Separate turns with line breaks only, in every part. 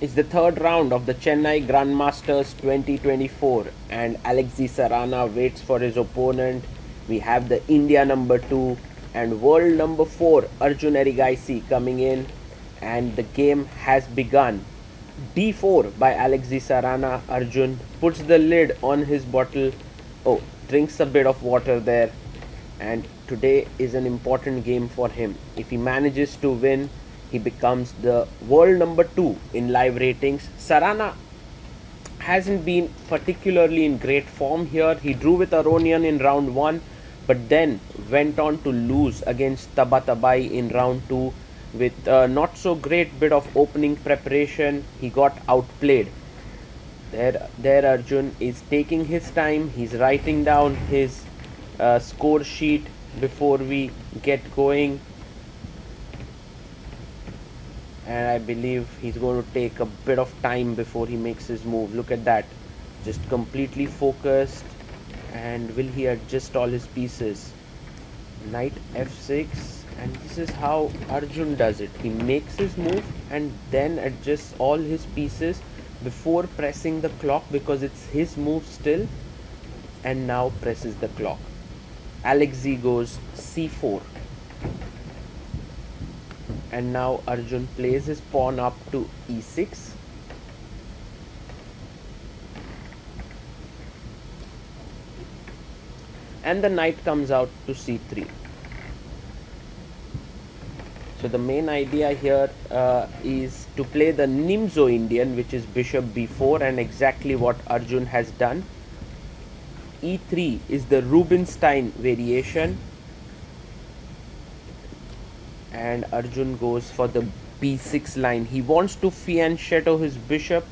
It's the third round of the Chennai Grand Masters 2024 and Alexey Sarana waits for his opponent. We have the India number 2 and world number 4 Arjun Erigaisi coming in, and the game has begun. D4 by Alexey Sarana. Arjun puts the lid on his bottle. Oh, drinks a bit of water there. And today is an important game for him. If he manages to win, he becomes the world number 2 in live ratings. Sarana hasn't been particularly in great form here. He drew with Aronian in round 1, but then went on to lose against Tabatabai in round 2 with a not so great bit of opening preparation. He got outplayed. There Arjun is taking his time. He's writing down his score sheet before we get going. And I believe he's going to take a bit of time before he makes his move. Look at that, just completely focused. And will he adjust all his pieces? Knight f6, and this is how Arjun does it. He makes his move and then adjusts all his pieces before pressing the clock, because it's his move still, and now presses the clock. Alexey goes c4. And now Arjun plays his pawn up to e6. And the knight comes out to c3. So the main idea here is to play the Nimzo Indian, which is bishop b4, and exactly what Arjun has done. e3 is the Rubinstein variation. And Arjun goes for the b6 line. He wants to fianchetto his bishop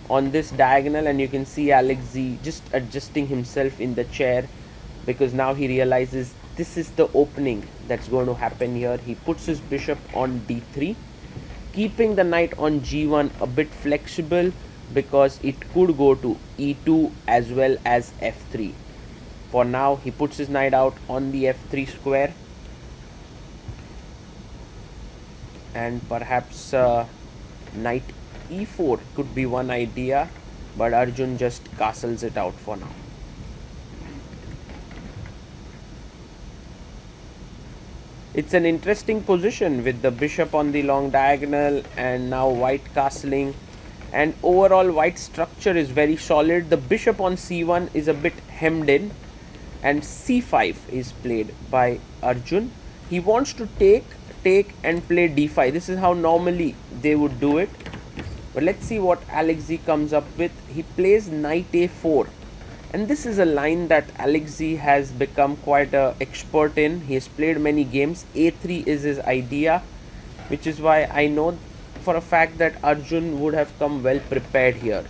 on this diagonal, and you can see Alexey just adjusting himself in the chair, because now he realizes this is the opening that's going to happen here. He puts his bishop on d3, keeping the knight on g1 a bit flexible, because it could go to e2 as well as f3. For now, he puts his knight out on the f3 square. And perhaps knight e4 could be one idea, but Arjun just castles it out for now. It's an interesting position with the bishop on the long diagonal, and now white castling, and overall white structure is very solid. The bishop on c1 is a bit hemmed in, and c5 is played by Arjun. He wants to take and play d5. This is how normally they would do it, but let's see what Alexey comes up with. He plays knight a4, and this is a line that Alexey has become quite an expert in. He has played many games. a3 is his idea, which is why I know for a fact that Arjun would have come well prepared here.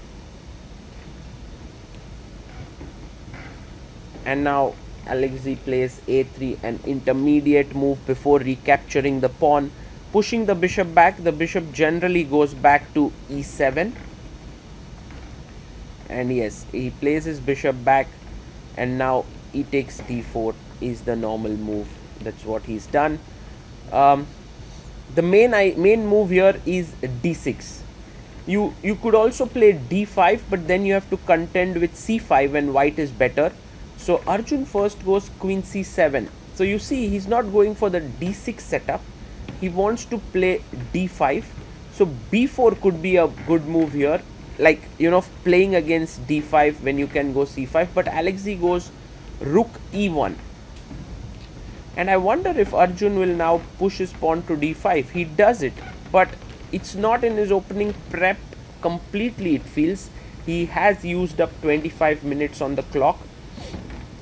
And now Alexey plays a3, an intermediate move before recapturing the pawn, pushing the bishop back. The bishop generally goes back to e7. And yes, he plays his bishop back, and now e takes d4 is the normal move. That's what he's done. The main move here is d6. You could also play d5, but then you have to contend with c5 when white is better. So Arjun first goes queen c7. So you see, he's not going for the d6 setup. He wants to play d5. So b4 could be a good move here, like, you know, playing against d5 when you can go c5. But Alexey goes rook e1. And I wonder if Arjun will now push his pawn to d5. He does it, but it's not in his opening prep completely, it feels. He has used up 25 minutes on the clock.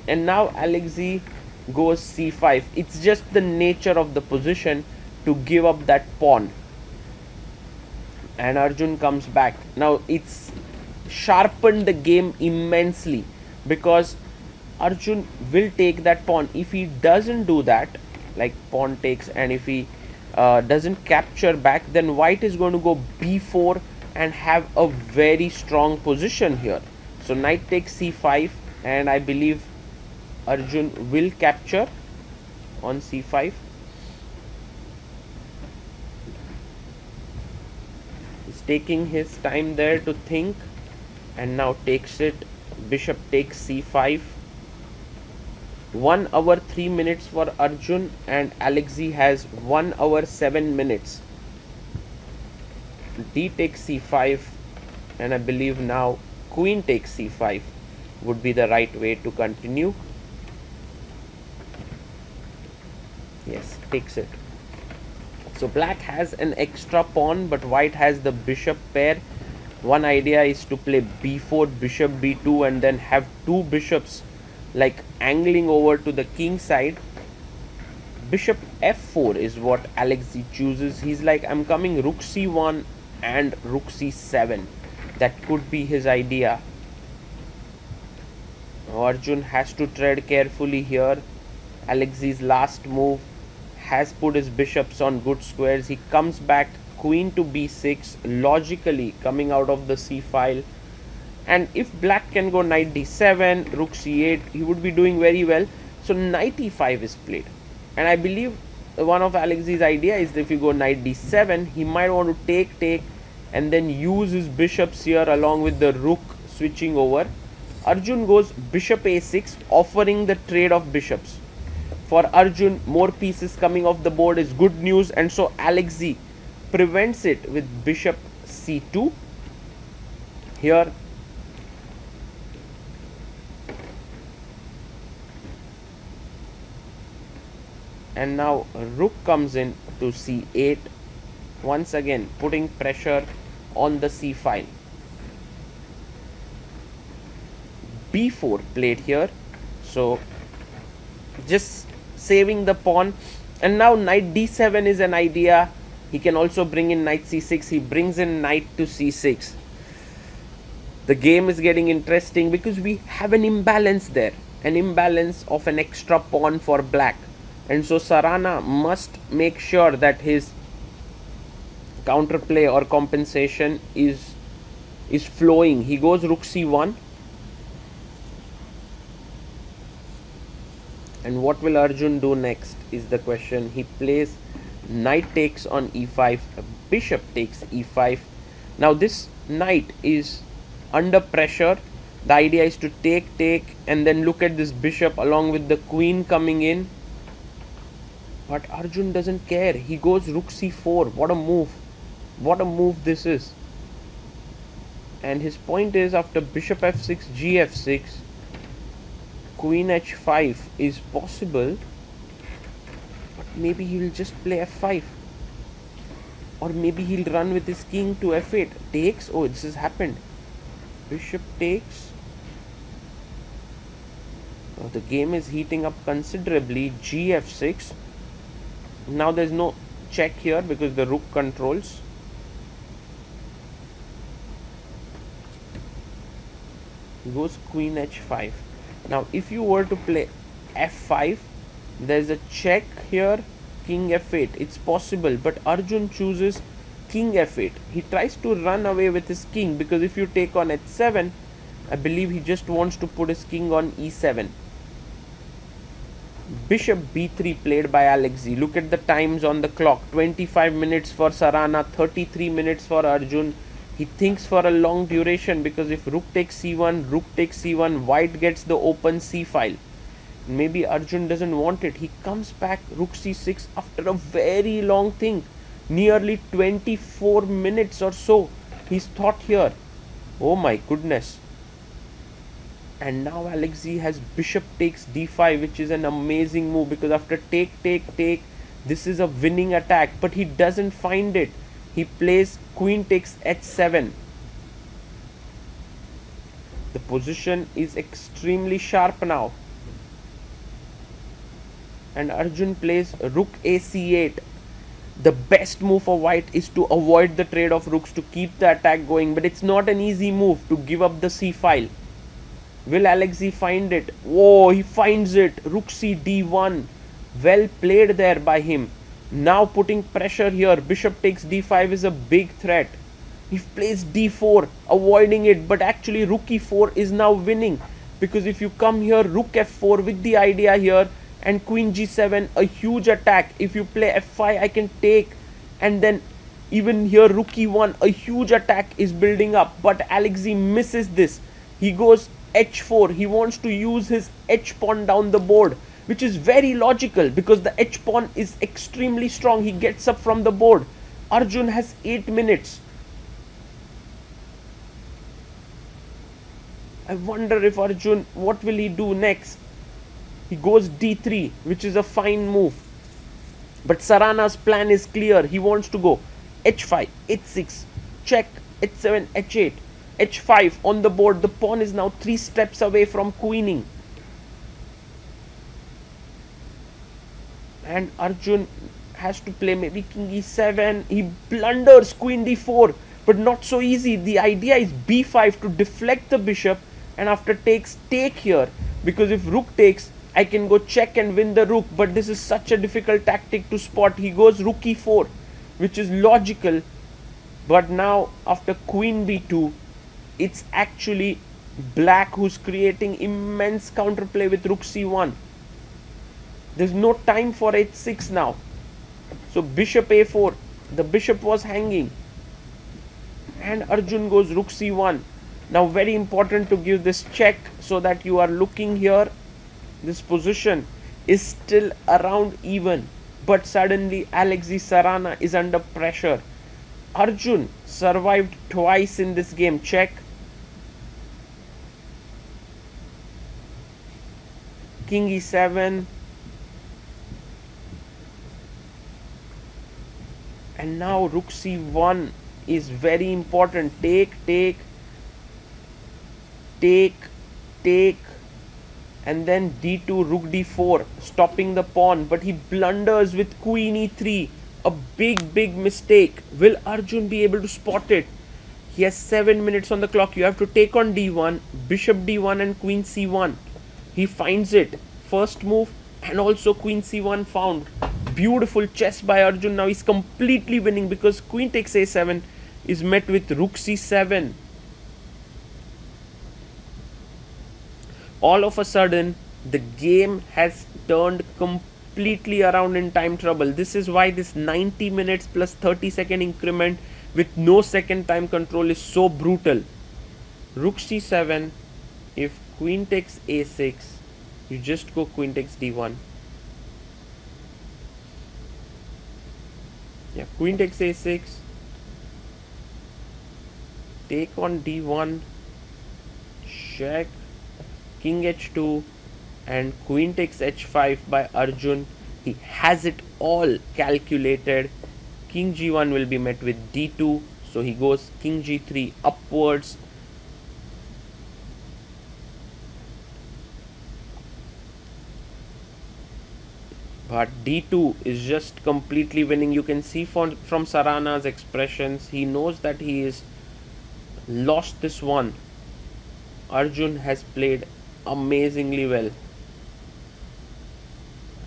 And now Alexey goes c5. It's just the nature of the position to give up that pawn. And Arjun comes back. Now it's sharpened the game immensely, because Arjun will take that pawn. If he doesn't do that, like pawn takes, and if he doesn't capture back, then white is going to go b4 and have a very strong position here. So knight takes c5, and I believe Arjun will capture on c5. He's taking his time there to think, and now takes it. Bishop takes c5. 1 hour 3 minutes for Arjun, and Alexey has 1 hour 7 minutes. D takes c5, and I believe now queen takes c5 would be the right way to continue. Yes, takes it. So black has an extra pawn, but white has the bishop pair. One idea is to play b4, bishop b2, and then have two bishops like angling over to the king side. Bishop f4 is what Alexey chooses. He's like, I'm coming rook c1 and rook c7. That could be his idea. Arjun has to tread carefully here. Alexey's last move has put his bishops on good squares. He comes back queen to b6, logically coming out of the c file. And if black can go knight d7, rook c8, he would be doing very well. So knight e5 is played. And I believe one of Alexey's idea is that if you go knight d7, he might want to take, and then use his bishops here along with the rook switching over. Arjun goes bishop a6, offering the trade of bishops. For Arjun, more pieces coming off the board is good news, and so Alexey prevents it with bishop c2. Here, and now rook comes in to c8, once again putting pressure on the c file. b4 played here, so just saving the pawn. And now knight d7 is an idea. He can also bring in knight c6. He brings in knight to c6. The game is getting interesting because we have an imbalance there, an imbalance of an extra pawn for black. And so Sarana must make sure that his counterplay or compensation is flowing. He goes rook c1. And what will Arjun do next is the question. He plays knight takes on e5, bishop takes e5. Now this knight is under pressure. The idea is to take, and then look at this bishop along with the queen coming in. But Arjun doesn't care. He goes rook c4. What a move. What a move this is. And his point is, after bishop f6, gf6, queen h5 is possible, but maybe he will just play f5, or maybe he'll run with his king to f8. Takes. Oh, this has happened. Bishop takes. Oh, the game is heating up considerably. gf6. Now there's no check here because the rook controls. He goes queen h5. Now if you were to play f5, there's a check here, king f8. It's possible, but Arjun chooses king f8. He tries to run away with his king, because if you take on h7, I believe he just wants to put his king on e7. Bishop b3 played by Alexey. Look at the times on the clock. 25 minutes for Sarana, 33 minutes for Arjun. He thinks for a long duration, because if rook takes c1, rook takes c1, white gets the open c file. Maybe Arjun doesn't want it. He comes back rook c6 after a very long think. Nearly 24 minutes or so he's thought here. Oh my goodness. And now Alexey has bishop takes d5, which is an amazing move, because after take, this is a winning attack, but he doesn't find it. He plays queen takes h7. The position is extremely sharp now. And Arjun plays rook a c8. The best move for white is to avoid the trade of rooks to keep the attack going, but it's not an easy move to give up the c file. Will Alexey find it? Oh, he finds it. Rook c d1. Well played there by him. Now putting pressure here. Bishop takes d5 is a big threat. He plays d4, avoiding it, but actually rook e4 is now winning, because if you come here rook f4 with the idea here and queen g7, a huge attack. If you play f5, I can take, and then Even here, rook e1, a huge attack is building up, but Alexey misses this. He goes h4. He wants to use his h pawn down the board, which is very logical because the h pawn is extremely strong. He gets up from the board. Arjun has 8 minutes. I wonder if Arjun, what will he do next? He goes d3, which is a fine move. But Sarana's plan is clear. He wants to go h5, h6, check, h7, h8, h5 on the board. The pawn is now 3 steps away from queening. And Arjun has to play maybe king e7. He blunders queen d4, but not so easy. The idea is b5 to deflect the bishop, and after takes, take here, because if rook takes, I can go check and win the rook, but this is such a difficult tactic to spot. He goes rook e4, which is logical, but now after queen b2, it's actually black who's creating immense counterplay with rook c1. There's no time for h6 now. So bishop a4, the bishop was hanging, and Arjun goes rook c1. Now very important to give this check so that you are looking here. This position is still around even, but suddenly Alexey Sarana is under pressure. Arjun survived twice in this game. Check. King e7. And now rook c1 is very important. Take, take, take, take. And then d2, rook d4, stopping the pawn, but he blunders with queen e3. A big mistake. Will Arjun be able to spot it? He has 7 minutes on the clock. You have to take on d1, bishop d1 and queen c1. He finds it. First move and also queen c1 found. Beautiful chess by Arjun. Now he's completely winning because queen takes a7 is met with rook c7. All of a sudden, the game has turned completely around in time trouble. This is why this 90 minutes plus 30-second increment with no second time control is so brutal. Rook c7, if queen takes a6, you just go queen takes d1. Yeah, queen takes a6, take on d1, check, king h2, and queen takes h5 by Arjun. He has it all calculated. King g1 will be met with d2, so he goes king g3 upwards. But d2 is just completely winning. You can see from Sarana's expressions, he knows that he is lost this one. Arjun has played amazingly well.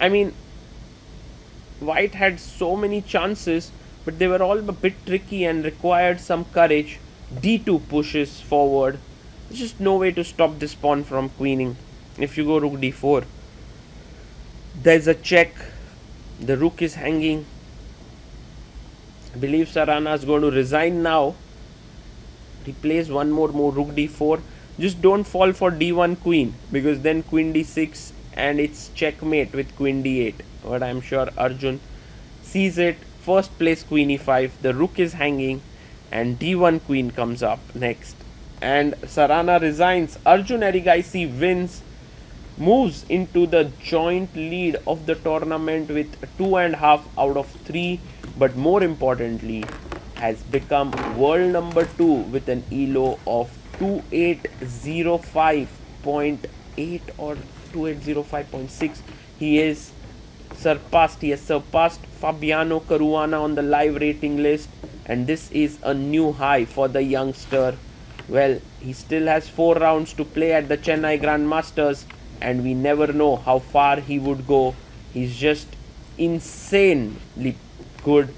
I mean, white had so many chances, but they were all a bit tricky and required some courage. d2 pushes forward. There's just no way to stop this pawn from queening. If you go rook d4, there's a check. The rook is hanging. I believe Sarana is going to resign now. He plays one more move, rook d4. Just don't fall for d1 queen, because then queen d6 and it's checkmate with queen d8. But I'm sure Arjun sees it. First place queen e5. The rook is hanging and d1 queen comes up next. And Sarana resigns. Arjun Erigaisi wins, moves into the joint lead of the tournament with 2.5 out of 3, but more importantly has become world number 2 with an ELO of 2805.8 or 2805.6. He has surpassed Fabiano Caruana on the live rating list, and this is a new high for the youngster. Well, he still has 4 rounds to play at the Chennai Grand Masters, and we never know how far he would go. He's just insanely good,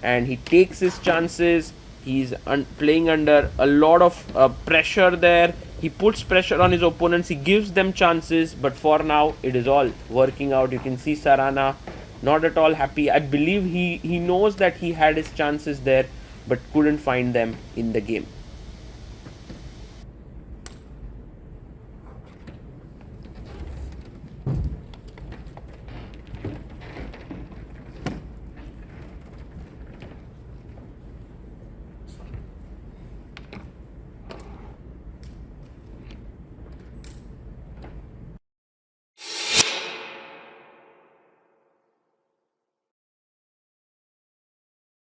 and he takes his chances. He's playing under a lot of pressure there. He puts pressure on his opponents. He gives them chances, but for now it is all working out. You can see Sarana not at all happy. I believe he knows that he had his chances there, but couldn't find them in the game.